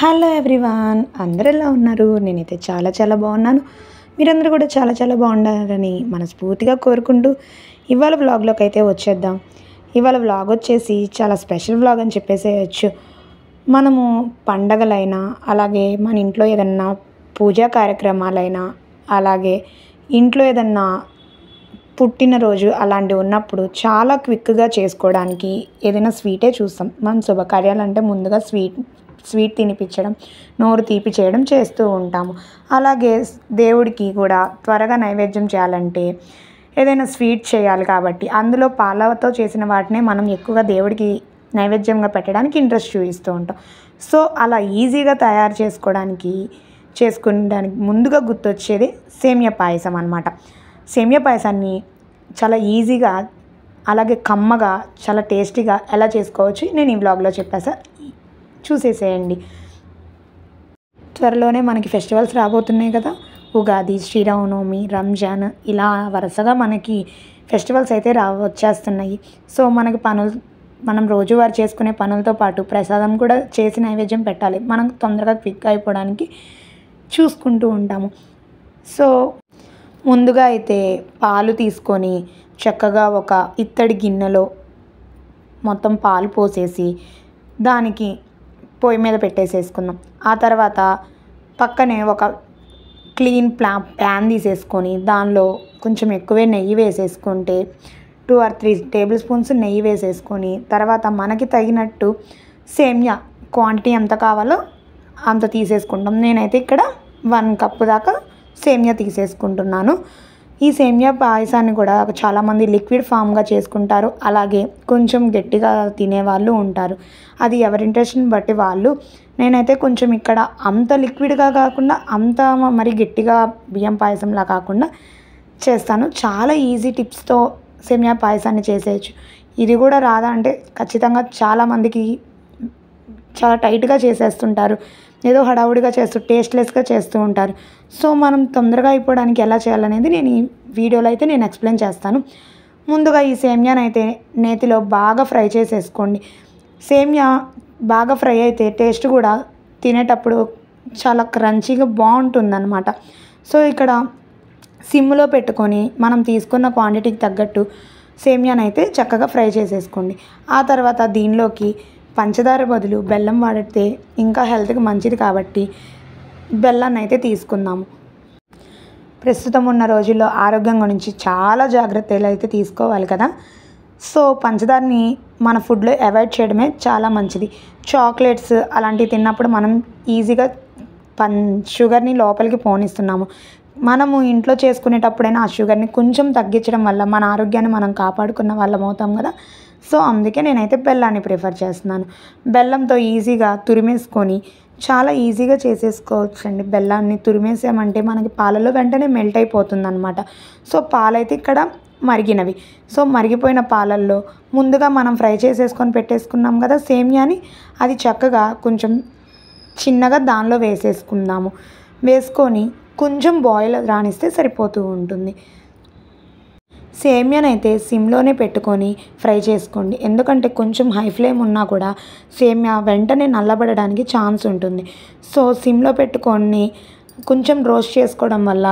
Hello everyone, అందరూ ఎలా ఉన్నారు? నేనైతే చాలా బాగున్నాను. మీరందరూ కూడా చాలా బాగుండాలని మనస్ఫూర్తిగా కోరుకుంటూ ఇవాళ వ్లాగ్లోకి అయితే వచ్చేద్దాం. ఇవాళ వ్లాగ్ వచ్చేసి చాలా స్పెషల్ వ్లాగ్ అని చెప్పేసేయచ్చు. మనము పండగలైనా, అలాగే మన ఇంట్లో ఏదన్నా పూజా కార్యక్రమాలైనా, అలాగే ఇంట్లో ఏదన్నా పుట్టినరోజు అలాంటివి ఉన్నప్పుడు చాలా క్విక్గా చేసుకోవడానికి ఏదైనా స్వీటే చూస్తాం. మనం శుభకార్యాలంటే ముందుగా స్వీట్ తినిపించడం, నోరు తీపి చేయడం చేస్తూ ఉంటాము. అలాగే దేవుడికి కూడా త్వరగా నైవేద్యం చేయాలంటే ఏదైనా స్వీట్ చేయాలి కాబట్టి అందులో పాలతో చేసిన వాటినే మనం ఎక్కువగా దేవుడికి నైవేద్యంగా పెట్టడానికి ఇంట్రెస్ట్ చూపిస్తూ ఉంటాం. సో అలా ఈజీగా తయారు చేసుకోవడానికి ముందుగా గుర్తొచ్చేది సేమియా పాయసం అన్నమాట. సేమియా పాయసాన్ని చాలా ఈజీగా, అలాగే కమ్మగా, చాలా టేస్టీగా ఎలా చేసుకోవచ్చు నేను ఈ వ్లాగ్లో చెప్పేసా, చూసేసేయండి. త్వరలోనే మనకి ఫెస్టివల్స్ రాబోతున్నాయి కదా, ఉగాది, శ్రీరామనవమి, రంజాన్, ఇలా వరుసగా మనకి ఫెస్టివల్స్ అయితే వచ్చేస్తున్నాయి. సో మనం రోజువారు చేసుకునే పనులతో పాటు ప్రసాదం కూడా చేసి నైవేద్యం పెట్టాలి. మనం తొందరగా క్విక్ అయిపోవడానికి చూసుకుంటూ ఉంటాము. సో ముందుగా అయితే పాలు తీసుకొని చక్కగా ఒక ఇత్తడి గిన్నెలో మొత్తం పాలు పోసేసి దానికి పొయ్యి మీద పెట్టేసేసుకుందాం. ఆ తర్వాత పక్కనే ఒక క్లీన్ ప్యాన్ తీసేసుకొని దానిలో కొంచెం ఎక్కువే నెయ్యి వేసేసుకుంటే 2 or 3 టేబుల్ స్పూన్స్ నెయ్యి వేసేసుకొని తర్వాత మనకి తగినట్టు సేమియా క్వాంటిటీ ఎంత కావాలో అంత తీసేసుకుంటాం. నేనైతే ఇక్కడ 1 కప్పు దాకా సేమియా తీసేసుకుంటున్నాను. ఈ సేమియా పాయసాన్ని కూడా చాలామంది లిక్విడ్ ఫామ్గా చేసుకుంటారు, అలాగే కొంచెం గట్టిగా తినేవాళ్ళు ఉంటారు. అది ఎవరి ఇంట్రెస్ట్ని బట్టి వాళ్ళు. నేనైతే కొంచెం ఇక్కడ అంత లిక్విడ్గా కాకుండా అంత మరి గట్టిగా బియ్యం పాయసంలా కాకుండా చేస్తాను. చాలా ఈజీ టిప్స్తో సేమియా పాయసాన్ని చేసేయచ్చు. ఇది కూడా రాదా అంటే ఖచ్చితంగా చాలామందికి చాలా టైట్గా చేసేస్తుంటారు, ఏదో హడావుడిగా టేస్ట్లెస్గా చేస్తూ ఉంటారు. సో మనం తొందరగా అయిపోవడానికి ఎలా చేయాలనేది నేను ఈ వీడియోలో అయితే ఎక్స్ప్లెయిన్ చేస్తాను. ముందుగా ఈ సేమియాని అయితే నేతిలో బాగా ఫ్రై చేసేసుకోండి. సేమియా బాగా ఫ్రై అయితే టేస్ట్ కూడా తినేటప్పుడు చాలా క్రంచీగా బాగుంటుందన్నమాట. సో ఇక్కడ సిమ్లో పెట్టుకొని మనం తీసుకున్న క్వాంటిటీకి తగ్గట్టు సేమియాని అయితే చక్కగా ఫ్రై చేసేసుకోండి. ఆ తర్వాత దీనిలోకి పంచదార బదులు బెల్లం వాడితే ఇంకా హెల్త్కి మంచిది కాబట్టి బెల్లాన్ని అయితే తీసుకుందాము. ప్రస్తుతం ఉన్న రోజుల్లో ఆరోగ్యం గురించి చాలా జాగ్రత్తలు అయితే తీసుకోవాలి కదా. సో పంచదారని మన ఫుడ్లో అవాయిడ్ చేయడమే చాలా మంచిది. చాక్లెట్స్ అలాంటివి తిన్నప్పుడు మనం ఈజీగా షుగర్ని లోపలికి పోనిస్తున్నాము. మనము ఇంట్లో చేసుకునేటప్పుడైనా ఆ షుగర్ని కొంచెం తగ్గించడం వల్ల మన ఆరోగ్యాన్ని మనం కాపాడుకున్న వాళ్ళం అవుతాం కదా. సో అందుకే నేనైతే బెల్లాన్ని ప్రిఫర్ చేస్తున్నాను. బెల్లంతో ఈజీగా తురిమేసుకొని చాలా ఈజీగా చేసేసుకోవచ్చండి. బెల్లాన్ని తురిమేసామంటే మనకి పాలలో వెంటనే మెల్ట్ అయిపోతుంది అనమాట. సో పాలైతే ఇక్కడ మరిగినవి. సో మరిగిపోయిన పాలల్లో ముందుగా మనం ఫ్రై చేసేసుకొని పెట్టేసుకున్నాం కదా సేమియాని, అది చక్కగా కొంచెం చిన్నగా దానిలో వేసేసుకుందాము. వేసుకొని కొంచెం బాయిల్ రానిస్తే సరిపోతూ ఉంటుంది. సేమియాని అయితే సిమ్లోనే పెట్టుకొని ఫ్రై చేసుకోండి, ఎందుకంటే కొంచెం హై ఫ్లేమ్ ఉన్నా కూడా సేమియా వెంటనే నల్లబడడానికి ఛాన్స్ ఉంటుంది. సో సిమ్లో పెట్టుకొని కొంచెం రోస్ట్ చేసుకోవడం వల్ల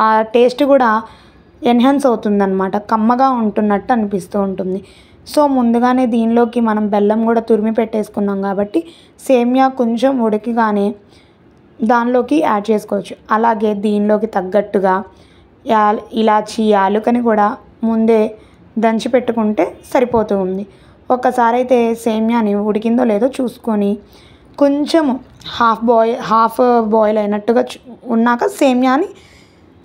ఆ టేస్ట్ కూడా ఎన్హాన్స్ అవుతుందన్నమాట, కమ్మగా ఉంటున్నట్టు అనిపిస్తూ ఉంటుంది. సో ముందుగానే దీనిలోకి మనం బెల్లం కూడా తురిమి పెట్టేసుకున్నాం కాబట్టి సేమియా కొంచెం ఉడికిగానే దానిలోకి యాడ్ చేసుకోవచ్చు. అలాగే దీనిలోకి తగ్గట్టుగా ఇలాచి, యాలుకని కూడా ముందే దంచి పెట్టుకుంటే సరిపోతూ ఉంది. ఒక్కసారి అయితే సేమియాని ఉడికిందో లేదో చూసుకొని కొంచెం హాఫ్ బాయిల్ అయినట్టుగా ఉన్నాక సేమియాని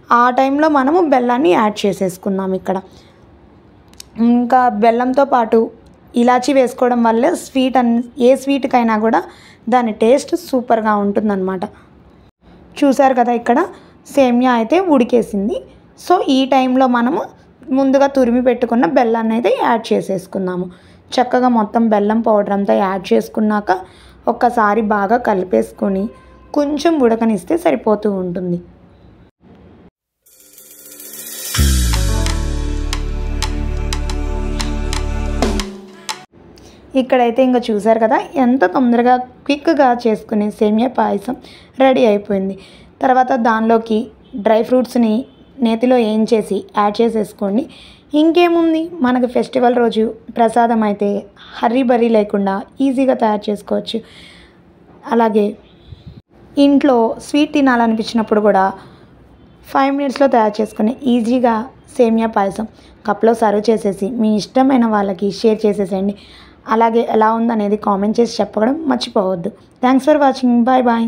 ఆ టైంలో మనము బెల్లాన్ని యాడ్ చేసేసుకుందాం. ఇక్కడ ఇంకా బెల్లంతో పాటు ఇలాచి వేసుకోవడం వల్ల ఏ స్వీట్కైనా కూడా దాని టేస్ట్ సూపర్గా ఉంటుందన్నమాట. చూసారు కదా, ఇక్కడ సేమియా అయితే ఉడికేసింది. సో ఈ టైంలో మనము ముందుగా తురిమి పెట్టుకున్న బెల్లాన్ని అయితే యాడ్ చేసేసుకుందాము. చక్కగా మొత్తం బెల్లం పౌడర్ అంతా యాడ్ చేసుకున్నాక ఒక్కసారి బాగా కలిపేసుకొని కొంచెం ఉడకనిస్తే సరిపోతూ ఉంటుంది. ఇక్కడైతే ఇంకా చూసారు కదా ఎంత తొందరగా క్విక్గా చేసుకునే సేమియా పాయసం రెడీ అయిపోయింది. తర్వాత దానిలోకి డ్రై ఫ్రూట్స్ని నేతిలో వేయించేసి యాడ్ చేసేసుకోండి. ఇంకేముంది, మనకు ఫెస్టివల్ రోజు ప్రసాదం అయితే హర్రీ బర్రీ లేకుండా ఈజీగా తయారు చేసుకోవచ్చు. అలాగే ఇంట్లో స్వీట్ తినాలనిపించినప్పుడు కూడా 5 మినిట్స్లో తయారు చేసుకుని ఈజీగా సేమియా పాయసం కప్లో సర్వ్ చేసేసి మీ ఇష్టమైన వాళ్ళకి షేర్ చేసేసేయండి. అలాగే ఎలా ఉందనేది కామెంట్ చేసి చెప్పడం మర్చిపోవద్దు. Thanks for watching. Bye bye.